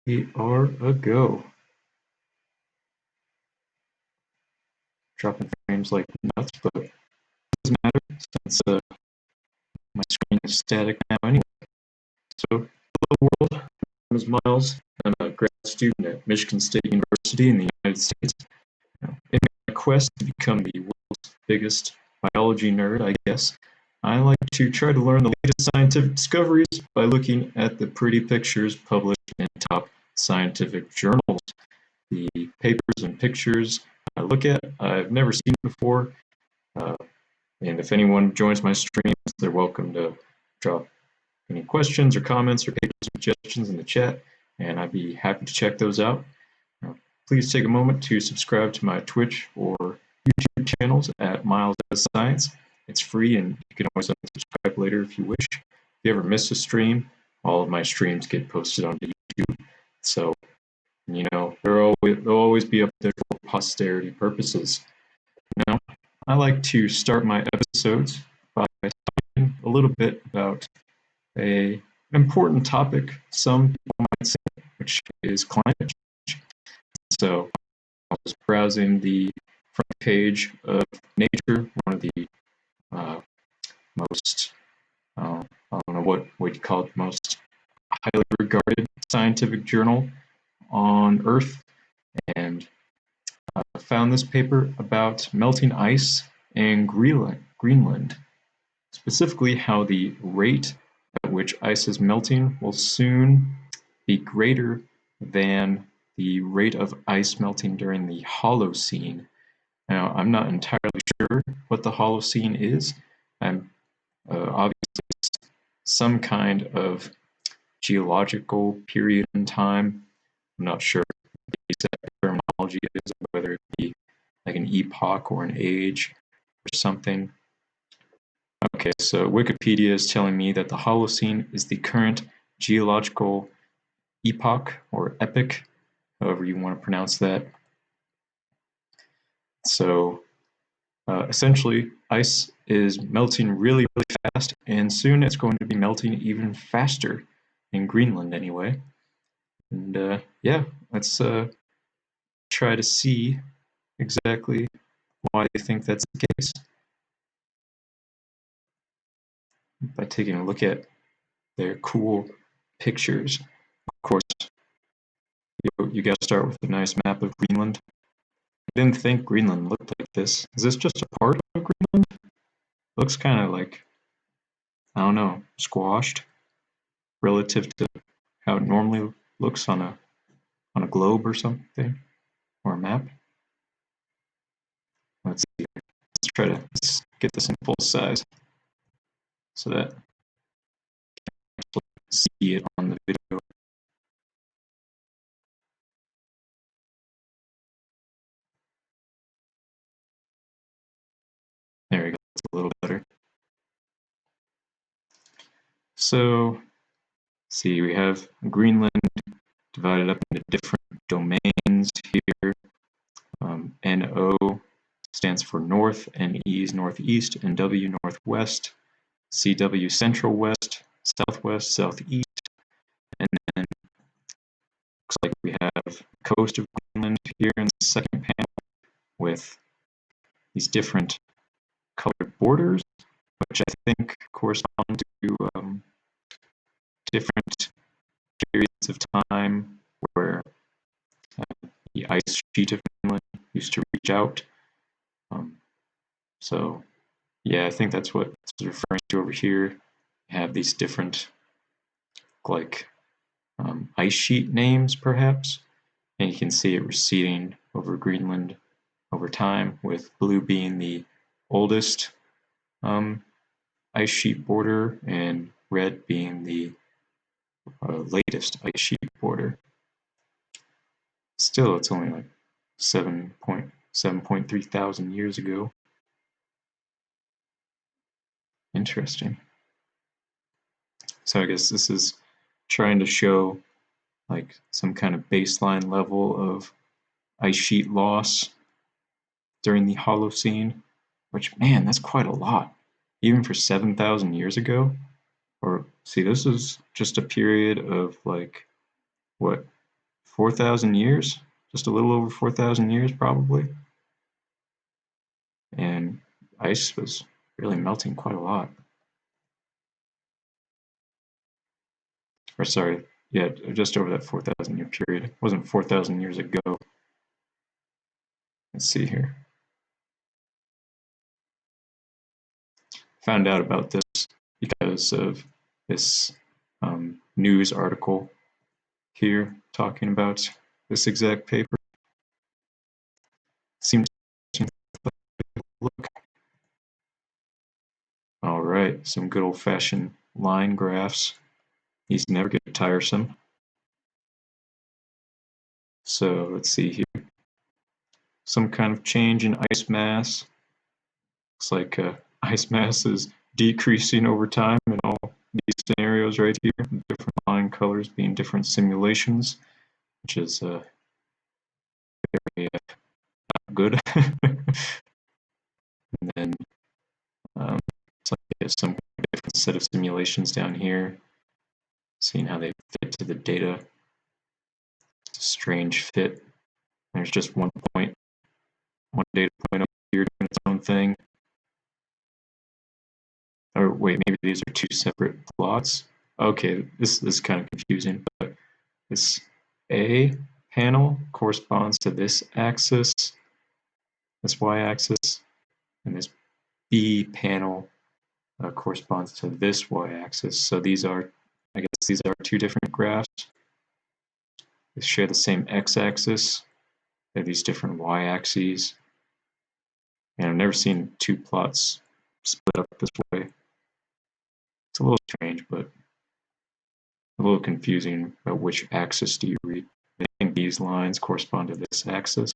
We are a go. Dropping frames like nuts, but it doesn't matter since my screen is static now anyway. So, hello world. My name is Miles. I'm a grad student at Michigan State University in the United States. In my quest to become the world's biggest biology nerd, I guess, I like to try to learn the latest scientific discoveries by looking at the pretty pictures published in top scientific journals. The papers and pictures I look at, I've never seen before, and if anyone joins my streams, they're welcome to drop any questions or comments or paper suggestions in the chat, and I'd be happy to check those out. Please take a moment to subscribe to my Twitch or YouTube channels at Miles Does Science. It's free, and you can always unsubscribe later if you wish. If you ever miss a stream, all of my streams get posted onto YouTube, so they'll always be up there for posterity purposes. Now, I like to start my episodes by talking a little bit about an important topic, some people might say, which is climate change. So I was browsing the front page of Nature, one of the most, I don't know what you call it, most highly regarded scientific journal on Earth, and found this paper about melting ice in Greenland, specifically how the rate at which ice is melting will soon be greater than the rate of ice melting during the Holocene. Now, I'm not entirely sure what the Holocene is. Obviously some kind of geological period in time. I'm not sure the exact terminology is, whether it be like an epoch or an age or something. Okay, so Wikipedia is telling me that the Holocene is the current geological epoch or epoch, however you want to pronounce that. So essentially, ice is melting really, really fast, and soon it's going to be melting even faster in Greenland anyway. And yeah, let's try to see exactly why they think that's the case by taking a look at their cool pictures. Of course, you got to start with a nice map of Greenland. I didn't think Greenland looked like this. Is this just a part of Greenland? Looks kind of like, I don't know, squashed relative to how it normally looks on a globe or something, or a map. Let's see. Let's get this in full size so that you can see it on the video. There we go. It's a little better. So, see, we have Greenland divided up into different domains here. NO stands for north, NE is northeast, and W northwest, CW central west, southwest, southeast, and then looks like we have coast of Greenland here in the second panel with these different colored borders, which I think correspond to different periods of time where the ice sheet of Greenland used to reach out. So yeah, I think that's what it's referring to over here. You have these different like ice sheet names perhaps, and you can see it receding over Greenland over time, with blue being the oldest ice sheet border and red being the latest ice sheet border. Still, it's only like 7.3 thousand years ago. Interesting. So I guess this is trying to show like some kind of baseline level of ice sheet loss during the Holocene, which, man, that's quite a lot, even for 7,000 years ago. Or see, this is just a period of like what, 4,000 years, just a little over 4,000 years probably. And ice was really melting quite a lot. Or sorry, yeah, just over that 4,000 year period. It wasn't 4,000 years ago. Let's see here. Found out about this because of this news article here talking about this exact paper. Seems to look. All right, some good old-fashioned line graphs. These never get tiresome. So let's see here. Some kind of change in ice mass. Looks like ice mass is decreasing over time in all these scenarios right here. Different line colors being different simulations, which is very good. And then it's like some different set of simulations down here, seeing how they fit to the data. It's a strange fit. There's just one point, one data point up here doing its own thing. Or wait, maybe these are two separate plots. Okay, this is kind of confusing, but this A panel corresponds to this axis, this y-axis, and this B panel corresponds to this y-axis. So these are, I guess these are two different graphs. They share the same x-axis. They have these different y-axes. And I've never seen two plots split up this way. It's a little strange, but a little confusing about which axis do you read. I think these lines correspond to this axis,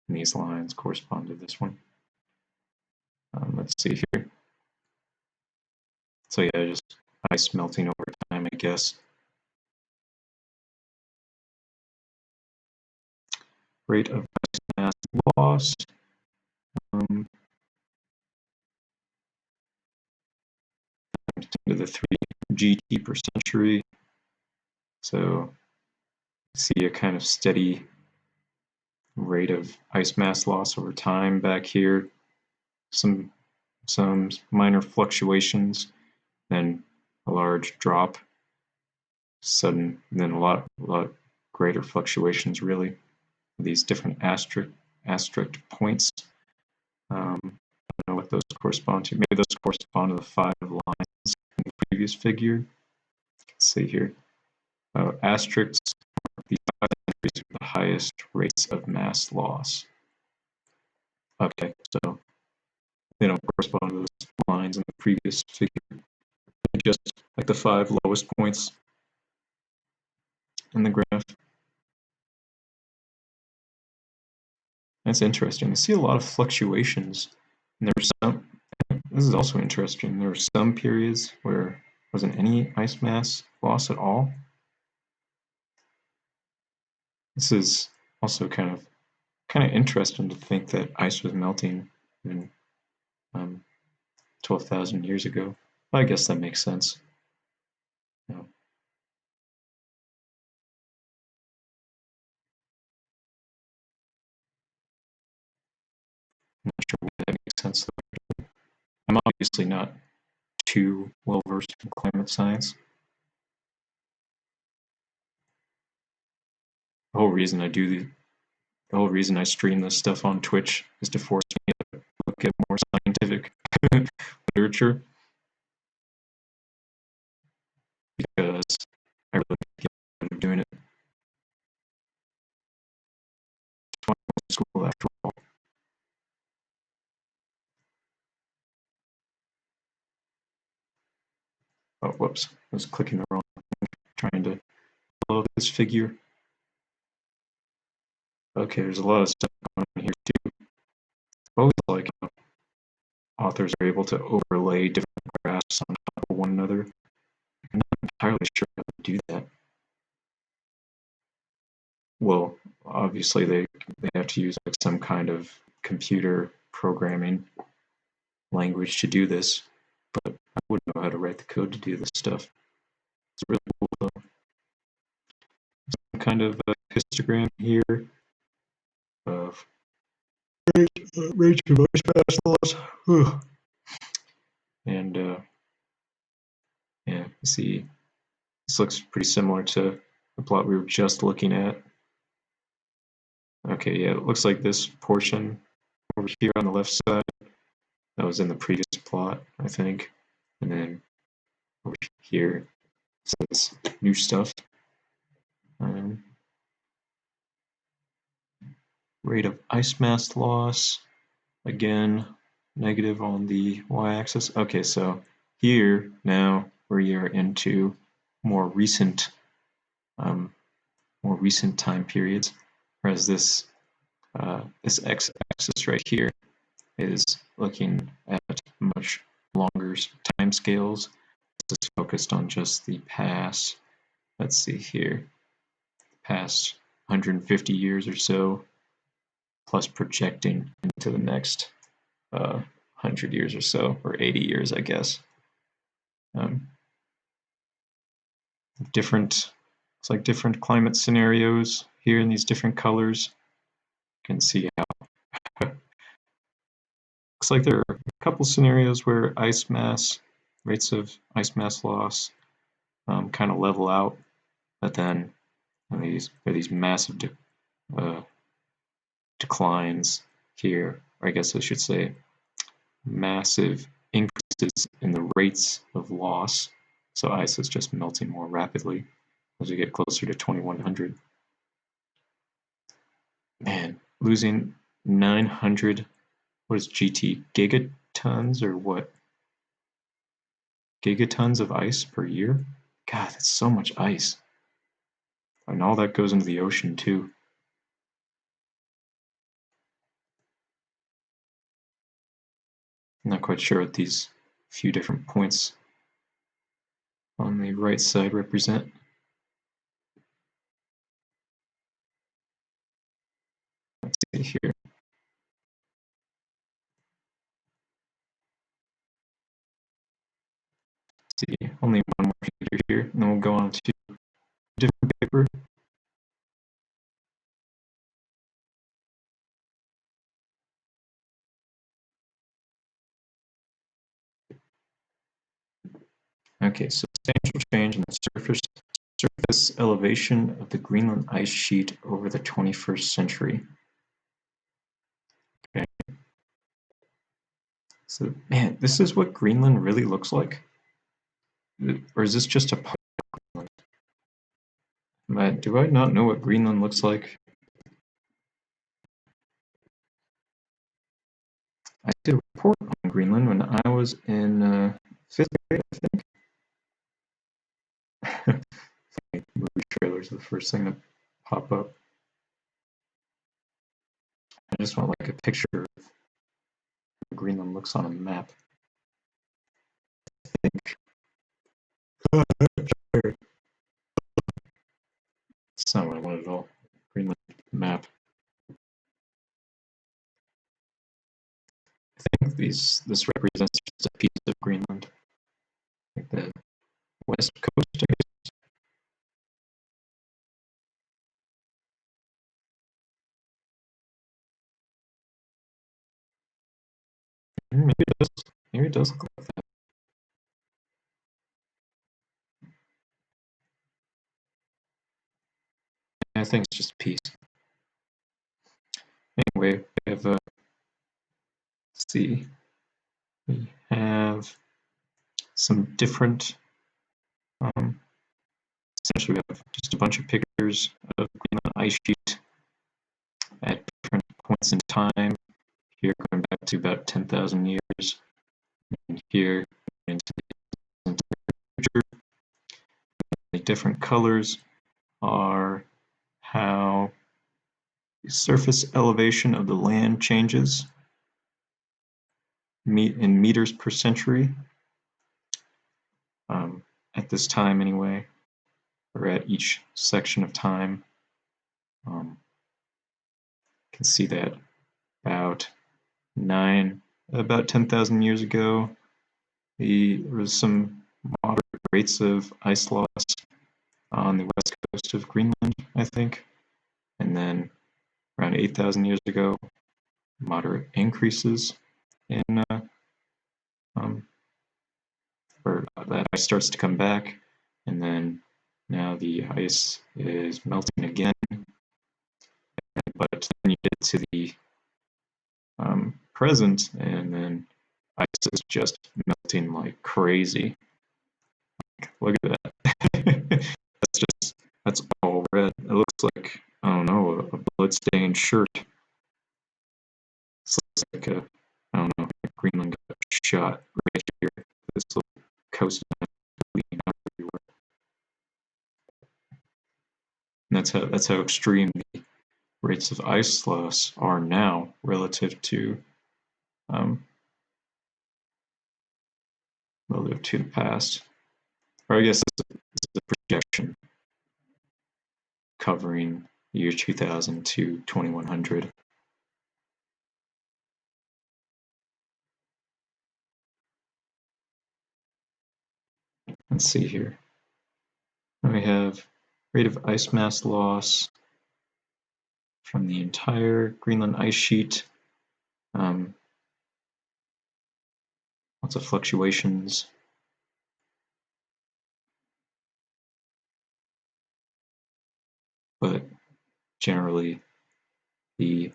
and these lines correspond to this one. Let's see here. So yeah, just ice melting over time, I guess. Rate of ice mass loss. To the 3 GT per century. So see a kind of steady rate of ice mass loss over time back here. Some minor fluctuations, then a large drop, sudden, then a lot greater fluctuations really. These different asterisk points. I don't know what those correspond to. Maybe those correspond to the 5 lines in the previous figure. Let's see here. Asterisks are the 5 centuries with the highest rates of mass loss. Okay, so they don't correspond to those lines in the previous figure. They're just like the 5 lowest points in the graph. That's interesting. I see a lot of fluctuations. And there's some. This is also interesting. There were some periods where there wasn't any ice mass loss at all. This is also kind of interesting to think that ice was melting in 12,000 years ago. Well, I guess that makes sense. You know. I'm not sure why that makes sense though. I'm obviously not too well versed in climate science. The whole reason I stream this stuff on Twitch is to force me to look at more scientific literature, because I really get out of doing it. It's school after all. Oh, whoops! I was clicking the wrong thing, trying to follow this figure. Okay, there's a lot of stuff going on here too. I always like how authors are able to overlay different graphs on top of one another. I'm not entirely sure how to do that. Well, obviously they have to use like some kind of computer programming language to do this, but I wouldn't know how to write the code to do this stuff. It's really cool though. Some kind of histogram here of range of ice mass loss. And yeah, you see, this looks pretty similar to the plot we were just looking at. Okay, yeah, it looks like this portion over here on the left side, that was in the previous plot, I think. And then over here, says new stuff. Rate of ice mass loss, again, negative on the y-axis. Okay, so here now we are into more recent time periods, whereas this this x-axis right here is looking at much longer time scales. This is focused on just the past, let's see here, past 150 years or so, plus projecting into the next 100 years or so, or 80 years, I guess. It's like different climate scenarios here in these different colors. You can see how looks like there are a couple scenarios where rates of ice mass loss kind of level out, but then these massive declines here, or I guess I should say massive increases in the rates of loss. So ice is just melting more rapidly as we get closer to 2100. Man, losing 900, what is GT? Gigatons or what? Gigatons of ice per year? God, that's so much ice. And all that goes into the ocean too. I'm not quite sure what these few different points on the right side represent. Let's see here. Let's see, only one more figure here, and then we'll go on to a different paper. Okay, substantial change in the surface elevation of the Greenland ice sheet over the 21st century. Okay. So, man, this is what Greenland really looks like? Or is this just a part of Greenland? Do I not know what Greenland looks like? I did a report on Greenland when I was in 5th grade, I think. Movie trailers are the first thing that pop up. I just want like a picture of how Greenland looks on a map. I think. It's not what I wanted at all. Greenland map. I think this represents just a piece of Greenland, like the west coast, I guess. Maybe it does. Maybe it does look like that. I think it's just a piece. Anyway, we have let's see. We have some different. Essentially, we have just a bunch of pictures of Greenland ice sheet at different points in time. Here, going back to about 10,000 years, and here into the future. The different colors are how the surface elevation of the land changes in meters per century at this time anyway, or at each section of time. You can see that about 10,000 years ago, there was some moderate rates of ice loss on the west coast of Greenland, I think. and then around 8,000 years ago, moderate increases in, or that ice starts to come back, and then now the ice is melting again, but then you get to the present, and then ice is just melting like crazy. Look at that. That's all red. It looks like, I don't know, a blood-stained shirt. It looks like I don't know, Greenland got shot right here. This little coast bleeding out everywhere. And that's how extreme the rates of ice loss are now relative to the past. Or I guess it's a projection covering year 2000 to 2100. Let's see here. Then we have rate of ice mass loss from the entire Greenland ice sheet. Lots of fluctuations. But generally, the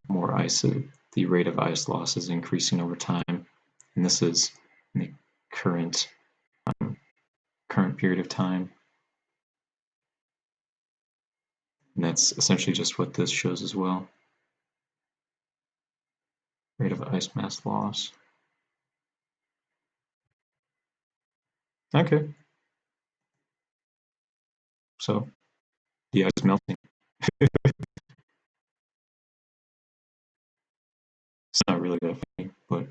more ice, the rate of ice loss is increasing over time, and this is in the current period of time. And that's essentially just what this shows as well. Rate of ice mass loss. Okay. So the ice is melting. It's not really that funny, but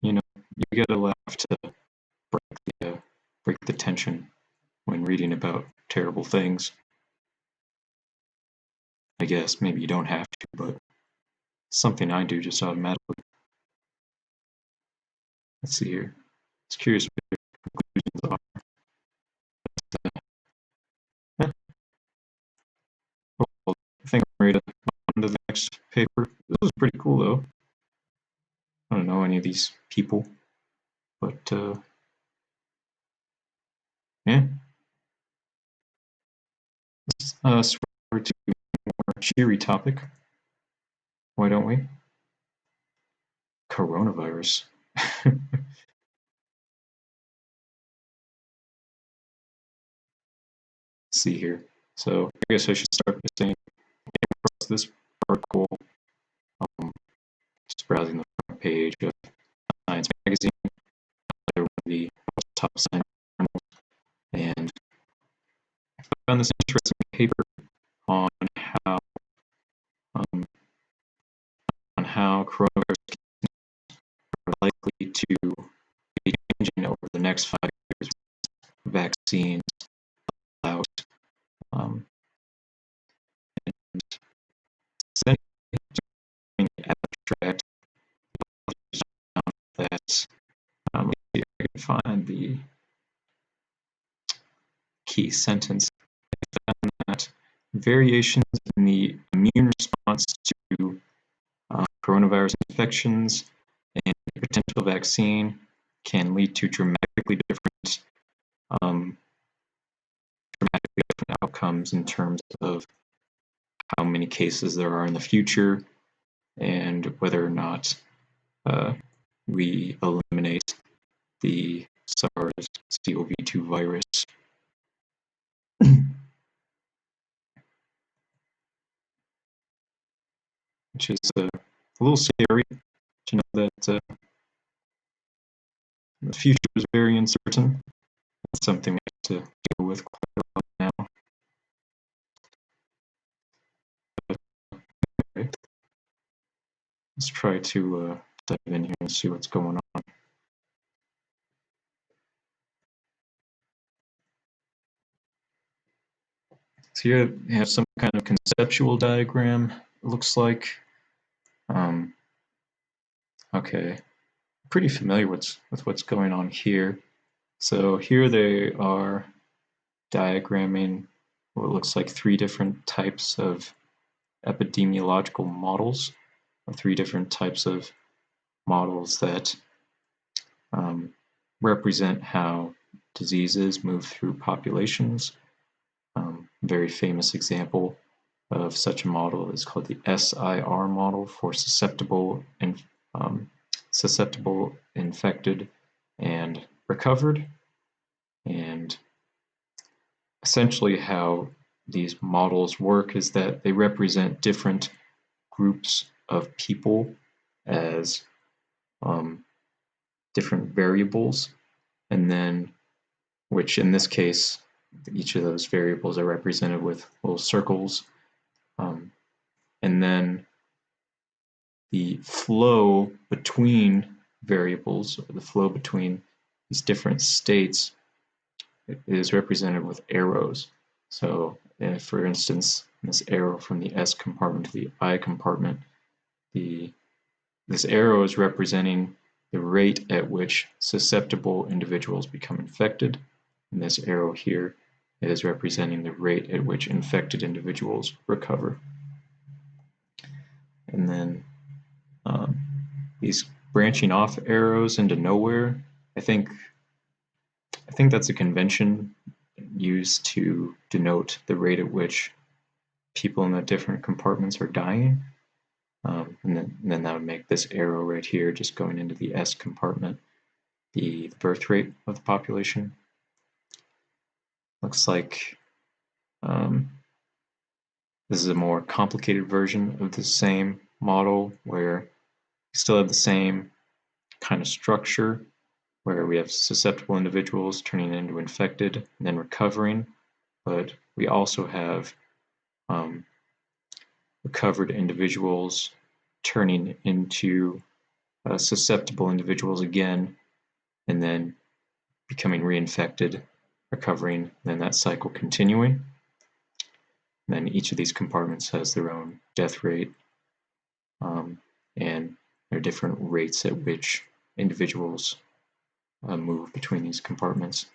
you know, you gotta laugh to break the tension when reading about terrible things. I guess maybe you don't have to, but something I do just automatically. Let's see here. It's curious what your conclusions are. Well, I think I'm ready to on to the next paper. This was pretty cool, though. I don't know any of these people, but yeah. Let's switch over to a more cheery topic. Why don't we? Coronavirus. See here. So I guess I should start by saying across this article, just browsing the front page of Science magazine, one of the top science journals, and I found this interesting paper on how coronavirus are likely to be changing over the next 5 years. Vaccines out, and essentially abstract that let me see if I can find the key sentence. I found that variations in the immune response to coronavirus infections and a potential vaccine can lead to dramatically different outcomes in terms of how many cases there are in the future and whether or not we eliminate the SARS-CoV-2 virus. Which is a little scary to know that the future is very uncertain. That's something we have to deal with quite a lot now. But, okay. Let's try to dive in here and see what's going on. So here you have some kind of conceptual diagram, it looks like. Okay, pretty familiar with what's going on here. So here they are diagramming what looks like 3 different types of epidemiological models, or 3 different types of models that represent how diseases move through populations. A very famous example of such a model is called the SIR model for susceptible, infected, and recovered. And essentially how these models work is that they represent different groups of people as different variables, and then, which in this case, each of those variables are represented with little circles, and then the flow between variables, or the flow between these different states, is represented with arrows. So, for instance, this arrow from the S compartment to the I compartment, this arrow is representing the rate at which susceptible individuals become infected, and this arrow here is representing the rate at which infected individuals recover. And then these branching off arrows into nowhere, I think that's a convention used to denote the rate at which people in the different compartments are dying. And then that would make this arrow right here, just going into the S compartment, the birth rate of the population. Looks like this is a more complicated version of the same model, where we still have the same kind of structure, where we have susceptible individuals turning into infected and then recovering, but we also have recovered individuals turning into susceptible individuals again, and then becoming reinfected, recovering, and then that cycle continuing. And then each of these compartments has their own death rate, and there are different rates at which individuals move between these compartments.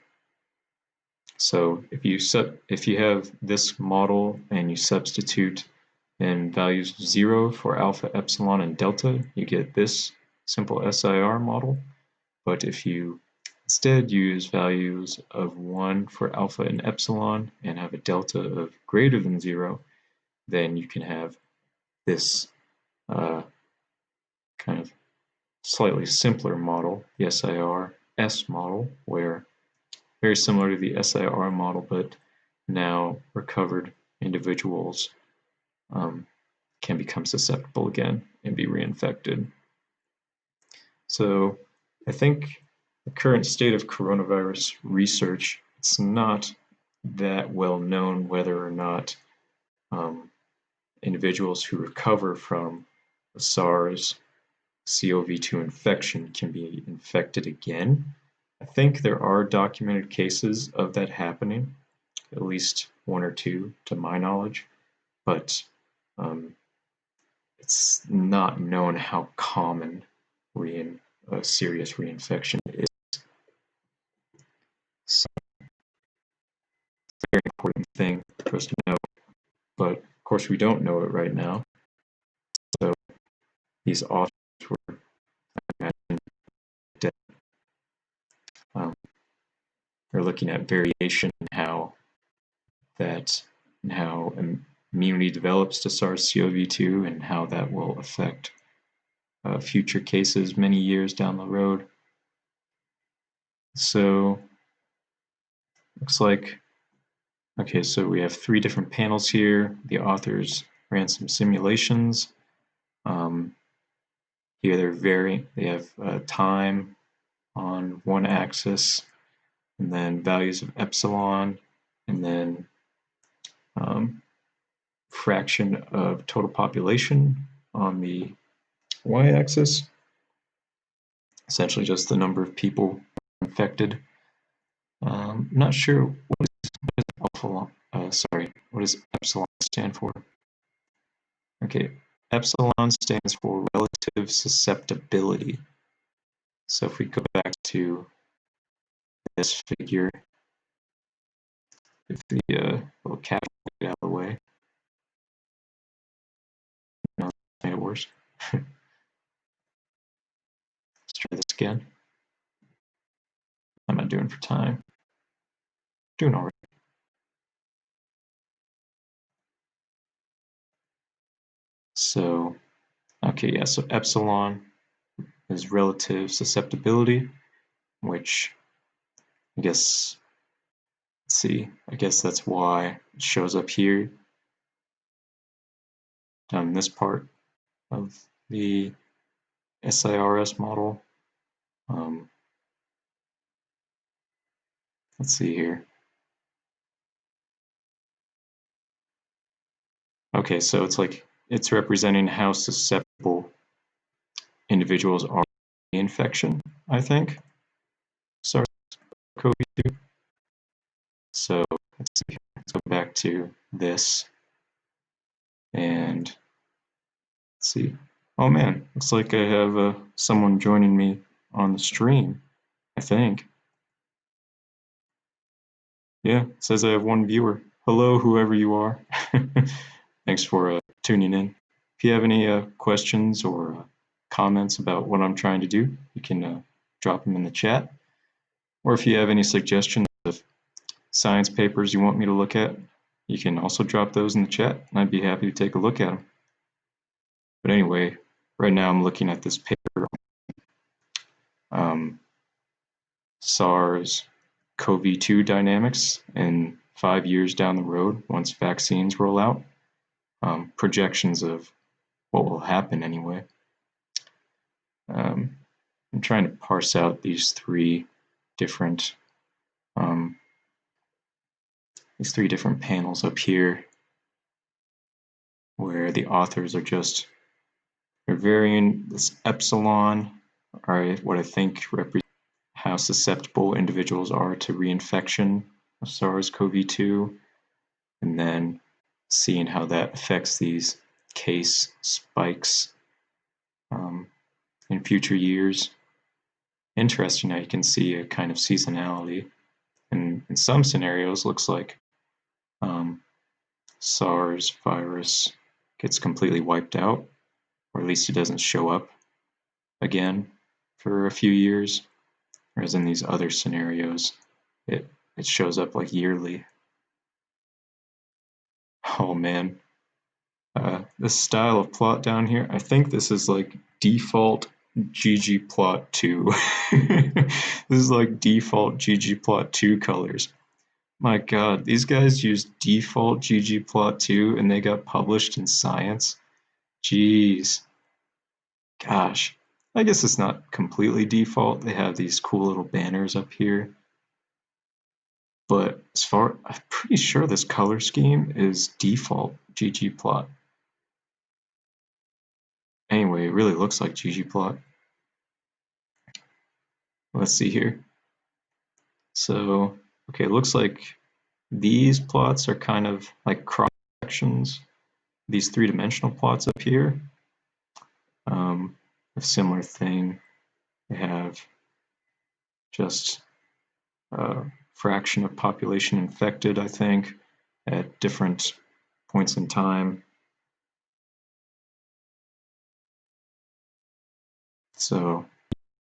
So if you have this model and you substitute in values 0 for alpha, epsilon, and delta, you get this simple SIR model. But if you instead use values of 1 for alpha and epsilon and have a delta of greater than 0, then you can have this kind of slightly simpler model, the SIR-S model, where very similar to the SIR model, but now recovered individuals can become susceptible again and be reinfected. So I think the current state of coronavirus research, it's not that well known whether or not individuals who recover from a SARS-CoV-2 infection can be infected again. I think there are documented cases of that happening, at least 1 or 2 to my knowledge, but it's not known how common a serious reinfection is. So it's a very important thing for us to know, but of course we don't know it right now. So these authors were, I imagine, dead. They're looking at variation in how immunity develops to SARS-CoV-2 and how that will affect future cases many years down the road. So looks like, okay, so we have 3 different panels here. The authors ran some simulations. Here they have time on one axis, and then values of epsilon, and then fraction of total population on the y-axis. Essentially just the number of people infected. I'm not sure what does epsilon stand for? Okay, epsilon stands for relative susceptibility. So if we go back to this figure, if the little cat will get out of the way. No, that made it worse. Let's try this again. I'm not doing for time. Doing all right. So, okay, yeah, so epsilon is relative susceptibility, which I guess, let's see, I guess that's why it shows up here down in this part of the SIRS model. Let's see here. Okay, so it's like it's representing how susceptible individuals are to infection, I think. SARS-CoV-2. So let's see here. Let's go back to this and let's see. Oh man, looks like I have someone joining me on the stream, I think. Yeah, it says I have one viewer. Hello, whoever you are. Thanks for tuning in. If you have any questions or comments about what I'm trying to do, you can drop them in the chat. Or if you have any suggestions of science papers you want me to look at, you can also drop those in the chat, and I'd be happy to take a look at them. But anyway, right now I'm looking at this paper on SARS-CoV-2 dynamics in 5 years down the road once vaccines roll out. Projections of what will happen anyway. I'm trying to parse out these three different panels up here, where the authors are just varying this epsilon, or what I think represents how susceptible individuals are to reinfection of SARS-CoV-2, and then seeing how that affects these case spikes in future years. Interesting how you can see a kind of seasonality. And in some scenarios, looks like SARS virus gets completely wiped out, or at least it doesn't show up again for a few years. Whereas in these other scenarios, it shows up like yearly. Oh man. This style of plot down here, I think this is like default ggplot2. This is like default ggplot2 colors. My god, these guys used default ggplot2 and they got published in Science. Jeez. Gosh. I guess it's not completely default. They have these cool little banners up here. But I'm pretty sure this color scheme is default ggplot. Anyway, it really looks like ggplot. Let's see here. So, okay, it looks like these plots are kind of like cross sections. These three-dimensional plots up here. A similar thing. They have just a fraction of population infected, I think, at different points in time. So,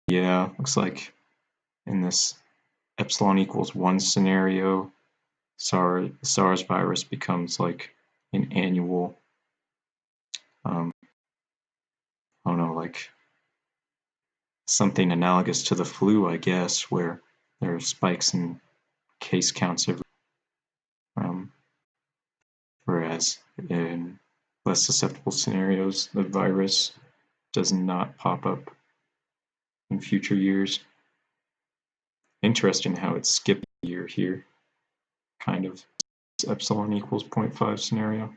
yeah, looks like in this epsilon equals 1 scenario, SARS virus becomes like an annual, I don't know, like something analogous to the flu, I guess, where there are spikes in case counts every, whereas in less susceptible scenarios, the virus does not pop up in future years. Interesting how it skipped a year here, kind of epsilon equals 0.5 scenario.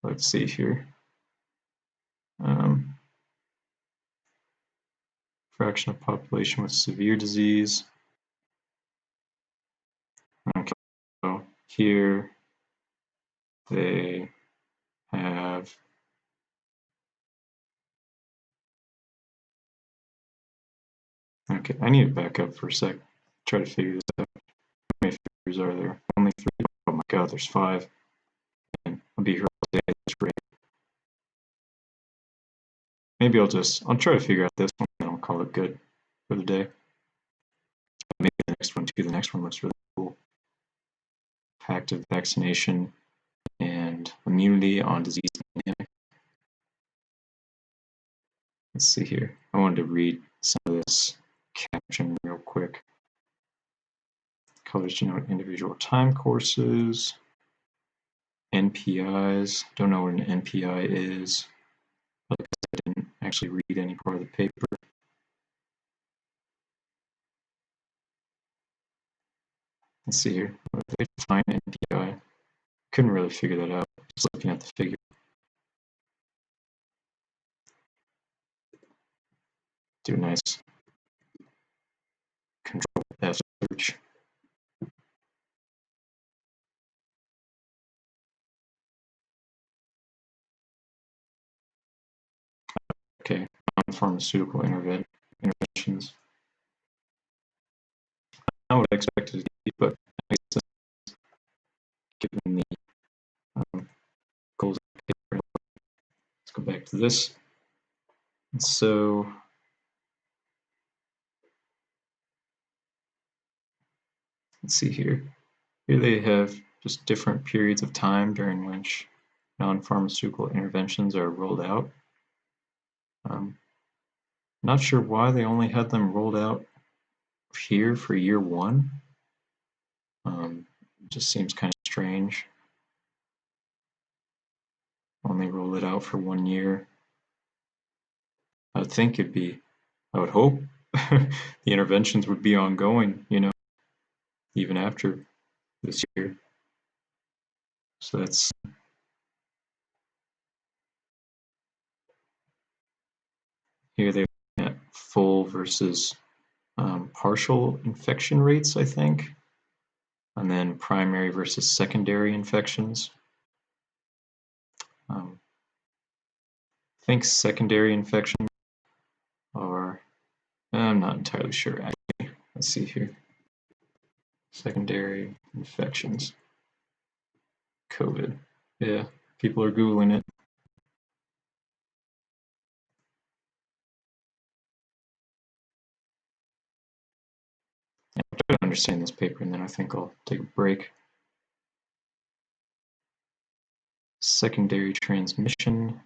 Let's see here. Fraction of population with severe disease. Okay, so here they have Okay, I need to back up for a sec. Try to figure this out. How many figures are there? Only 3. Oh my god, there's 5. And I'll be here all day at this rate. Maybe I'll try to figure out this one and I'll call it good for the day. Maybe the next one too. The next one looks really cool. Active vaccination and immunity on disease dynamics. Let's see here. I wanted to read some of this caption real quick. Colors denote individual time courses. NPIs. Don't know what an NPI is. Like I didn't actually read any part of the paper. Let's see here. What do they define NPI? Couldn't really figure that out. Just looking at the figure. Do a nice Control F search. Okay, non-pharmaceutical interventions. Not what I expected it to be, but given the goals of the paper. Let's go back to this. And so let's see here. Here they have just different periods of time during which non-pharmaceutical interventions are rolled out. Not sure why they only had them rolled out here for year 1. Just seems kind of strange. Only roll it out for 1 year. I would think I would hope the interventions would be ongoing, even after this year. So that's here they look at full versus partial infection rates, I think, and then primary versus secondary infections. I think secondary infections are, I'm not entirely sure actually. Let's see here. Secondary infections. COVID. Yeah, people are Googling it. I'll try to understand this paper and then I think I'll take a break. Secondary transmission.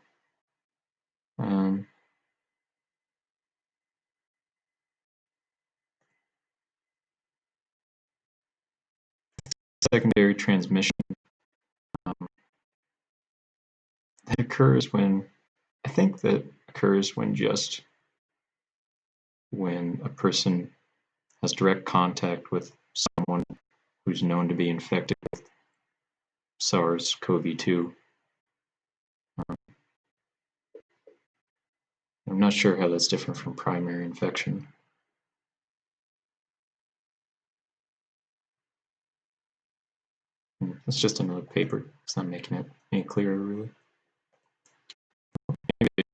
Secondary transmission that occurs when, I think that occurs when when a person has direct contact with someone who's known to be infected with SARS-CoV-2. I'm not sure how that's different from primary infection. It's just another paper. It's not making it any clearer, really. Maybe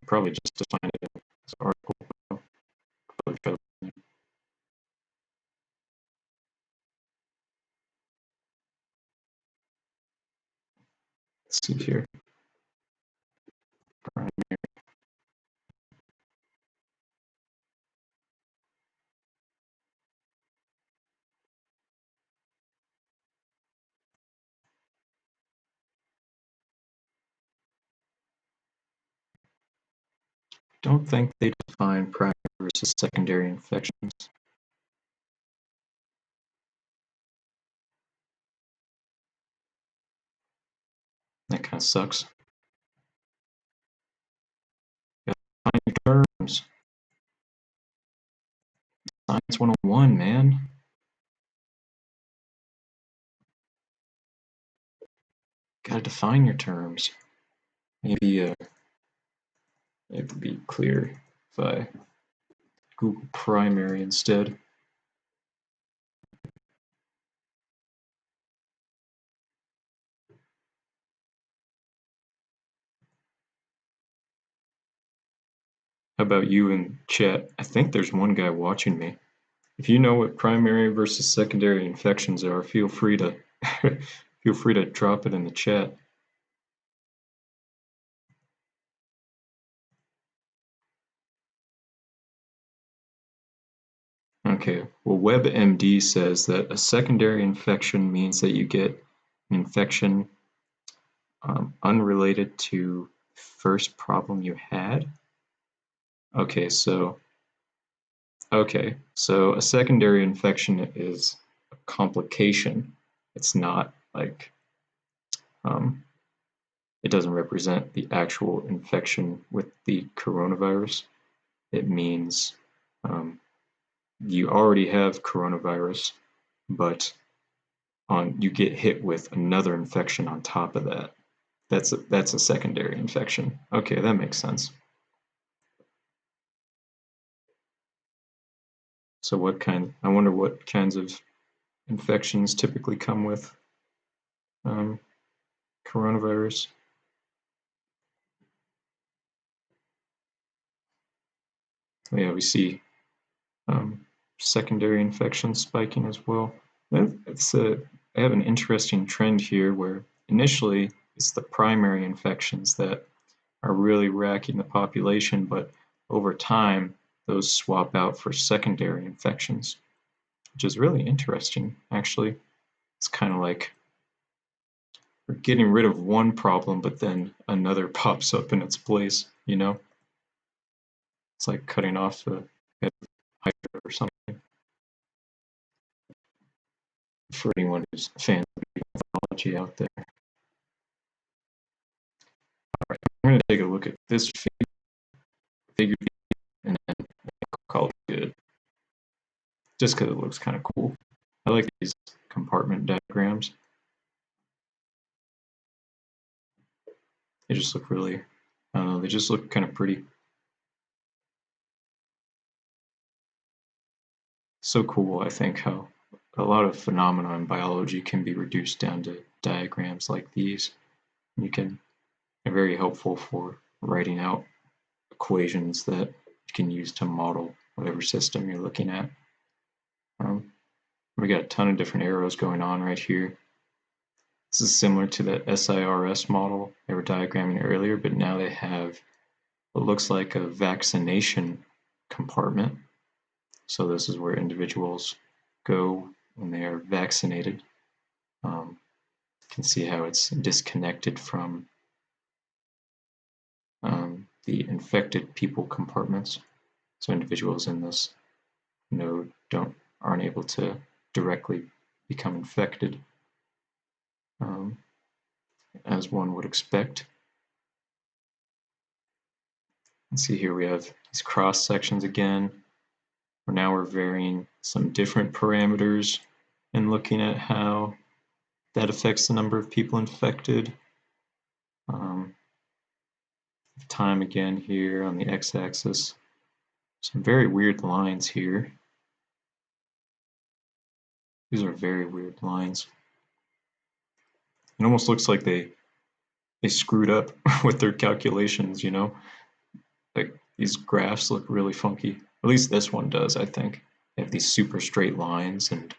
probably just define it as an article. Let's see here. Primary. Don't think they define primary versus secondary infections. That kind of sucks. You gotta define your terms. Science 101, man. Gotta define your terms. Maybe it would be clear if I Google primary instead. How about you in chat? I think there's one guy watching me. If you know what primary versus secondary infections are, feel free to feel free to drop it in the chat. Okay, well, WebMD says that a secondary infection means that you get an infection unrelated to first problem you had. Okay, so a secondary infection is a complication. It's not like it doesn't represent the actual infection with the coronavirus. It means you already have coronavirus, but you get hit with another infection on top of that. That's a secondary infection. Okay, that makes sense. So I wonder what kinds of infections typically come with coronavirus. Yeah, we see secondary infections spiking as well. I have an interesting trend here where initially it's the primary infections that are really racking the population, but over time those swap out for secondary infections, which is really interesting, actually. It's kind of like we're getting rid of one problem, but then another pops up in its place, you know? It's like cutting off the head of Hydra or something. For anyone who's a fan of mythology out there. Alright, I'm going to take a look at this figure and then call it good. Just because it looks kind of cool. I like these compartment diagrams. They just look really, I don't know, they just look kind of pretty. So cool, I think, how a lot of phenomena in biology can be reduced down to diagrams like these. They're very helpful for writing out equations that you can use to model whatever system you're looking at. We got a ton of different arrows going on right here. This is similar to the SIRS model they were diagramming earlier, but now they have what looks like a vaccination compartment. So this is where individuals go when they are vaccinated. You can see how it's disconnected from the infected people compartments. So individuals in this node aren't able to directly become infected, as one would expect. And see here we have these cross sections again. Where now we're varying some different parameters and looking at how that affects the number of people infected. Time again here on the x-axis. Some very weird lines here. These are very weird lines. It almost looks like they screwed up with their calculations, you know? Like these graphs look really funky. At least this one does, I think. They have these super straight lines and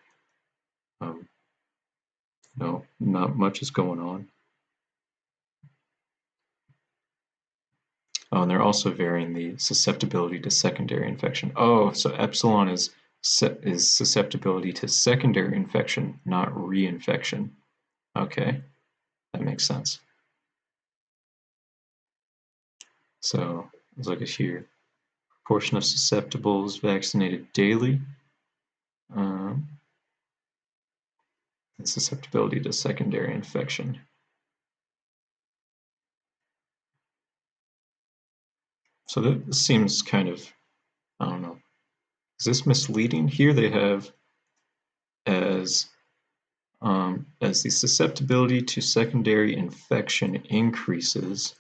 no, not much is going on. Oh, and they're also varying the susceptibility to secondary infection. Oh, so epsilon is susceptibility to secondary infection, not reinfection. Okay, that makes sense. So let's look at here. Proportion of susceptibles vaccinated daily. And susceptibility to secondary infection. So this seems kind of, I don't know, is this misleading? Here they have as the susceptibility to secondary infection increases,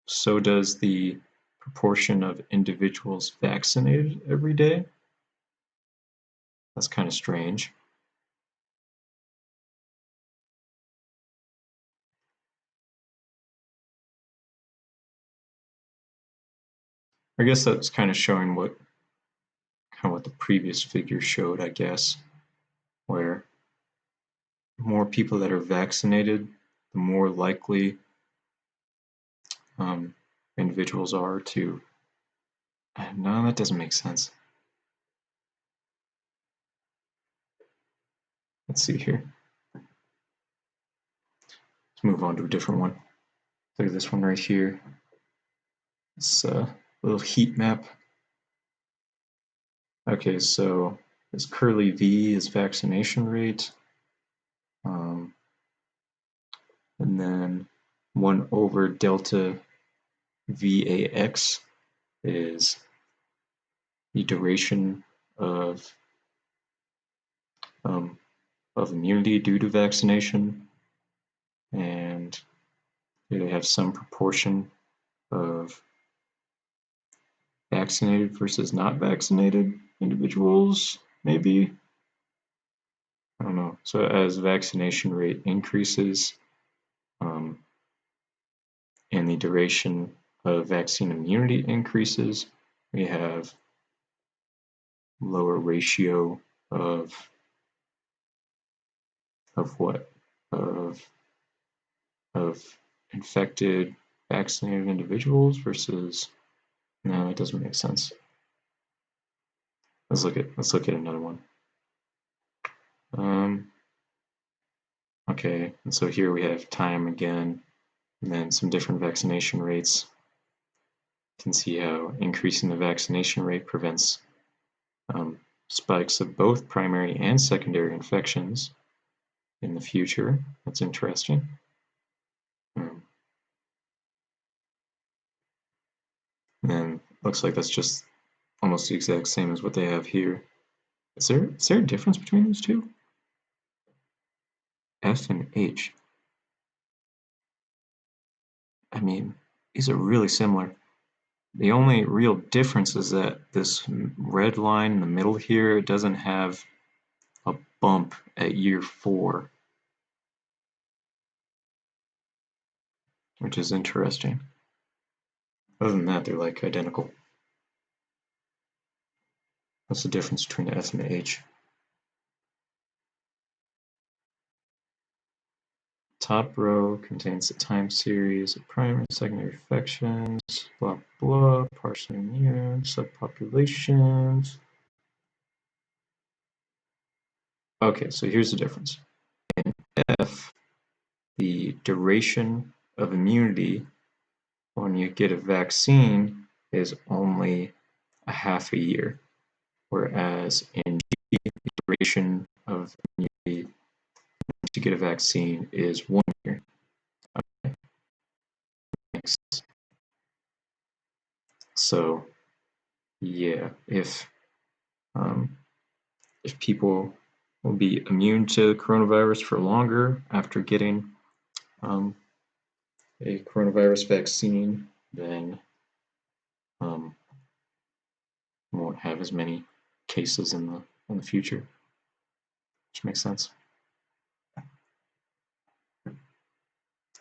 so does the proportion of individuals vaccinated every day. That's kind of strange. I guess that's kind of showing what the previous figure showed, I guess, where more people that are vaccinated, the more likely individuals are to. No, that doesn't make sense. Let's see here. Let's move on to a different one. Look at this one right here. It's a little heat map. Okay, so this curly V is vaccination rate. And then 1 over delta VAX is the duration of immunity due to vaccination, and they have some proportion of vaccinated versus not vaccinated individuals, maybe. I don't know. So as vaccination rate increases, and the duration of vaccine immunity increases, we have lower ratio of what? Of infected vaccinated individuals versus. No, it doesn't make sense. Let's look at another one. Okay, and so here we have time again, and then some different vaccination rates. You can see how increasing the vaccination rate prevents spikes of both primary and secondary infections in the future. That's interesting. And looks like that's just almost the exact same as what they have here. Is there a difference between these two? F and H. I mean, these are really similar. The only real difference is that this red line in the middle here doesn't have a bump at year 4, which is interesting. Other than that, they're like identical. What's the difference between the F and the H? Top row contains the time series of primary and secondary infections, blah blah, partially immune, subpopulations. Okay, so here's the difference. In F, the duration of immunity when you get a vaccine is only a half a year, whereas in G, the duration of immunity to get a vaccine is 1 year. Okay. Next. So, yeah, if people will be immune to coronavirus for longer after getting a coronavirus vaccine, then we won't have as many cases in the future, which makes sense.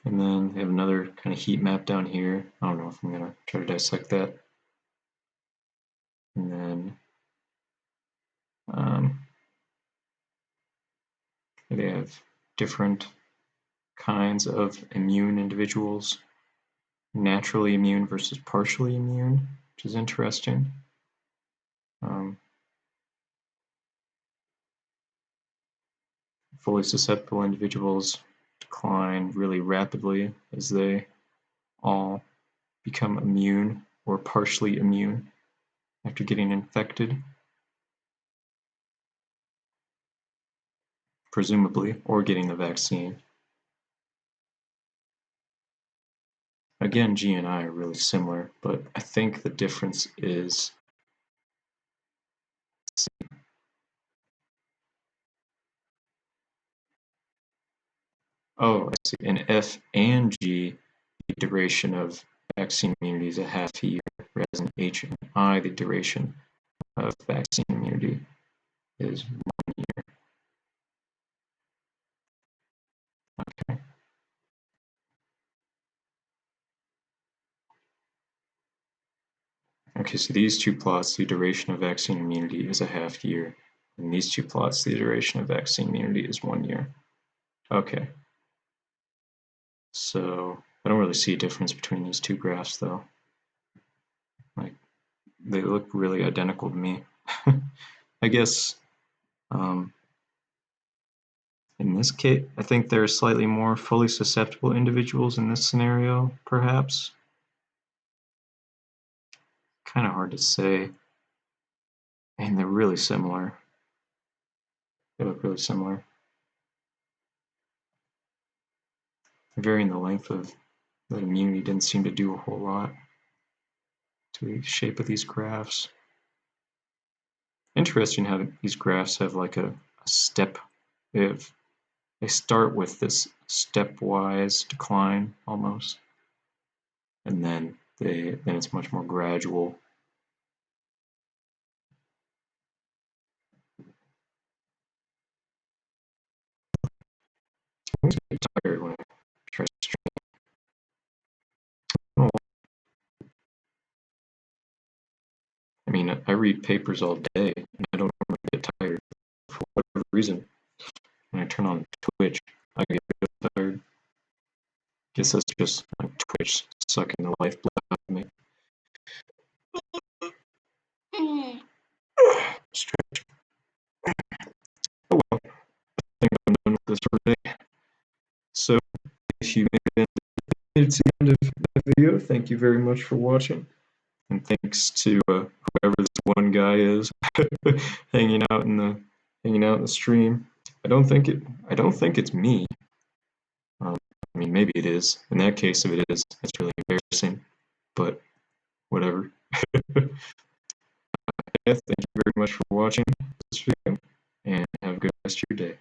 And then they have another kind of heat map down here. I don't know if I'm going to try to dissect that. And then they have different kinds of immune individuals, naturally immune versus partially immune, which is interesting. Fully susceptible individuals decline really rapidly as they all become immune or partially immune after getting infected, presumably, or getting the vaccine. Again, G and I are really similar, but I think the difference is I see. In F and G, the duration of vaccine immunity is a half a year, whereas in H and I, the duration of vaccine immunity is 1 year. Okay. Okay, so these two plots, the duration of vaccine immunity is a half year, and these two plots, the duration of vaccine immunity is 1 year. Okay. So I don't really see a difference between these two graphs, though. Like, they look really identical to me. I guess in this case, I think there are slightly more fully susceptible individuals in this scenario, perhaps. Kind of hard to say. And they're really similar. They look really similar. Varying the length of the immunity didn't seem to do a whole lot to the shape of these graphs. Interesting how these graphs have like a step. They start with this stepwise decline almost, and then it's much more gradual. I get tired when I try to stream. I mean, I read papers all day, and I don't normally get tired for whatever reason. When I turn on Twitch, I get real tired. Guess that's just like Twitch sucking the lifeblood out of me. Stretch. Oh well, I think I'm done with this for today. So, if you made it to the end of that video, thank you very much for watching. And thanks to whoever this one guy is hanging out in the stream. I don't think it's me. I mean, maybe it is. In that case, if it is, it's really embarrassing. But whatever. Thank you very much for watching this video, and have a good rest of your day.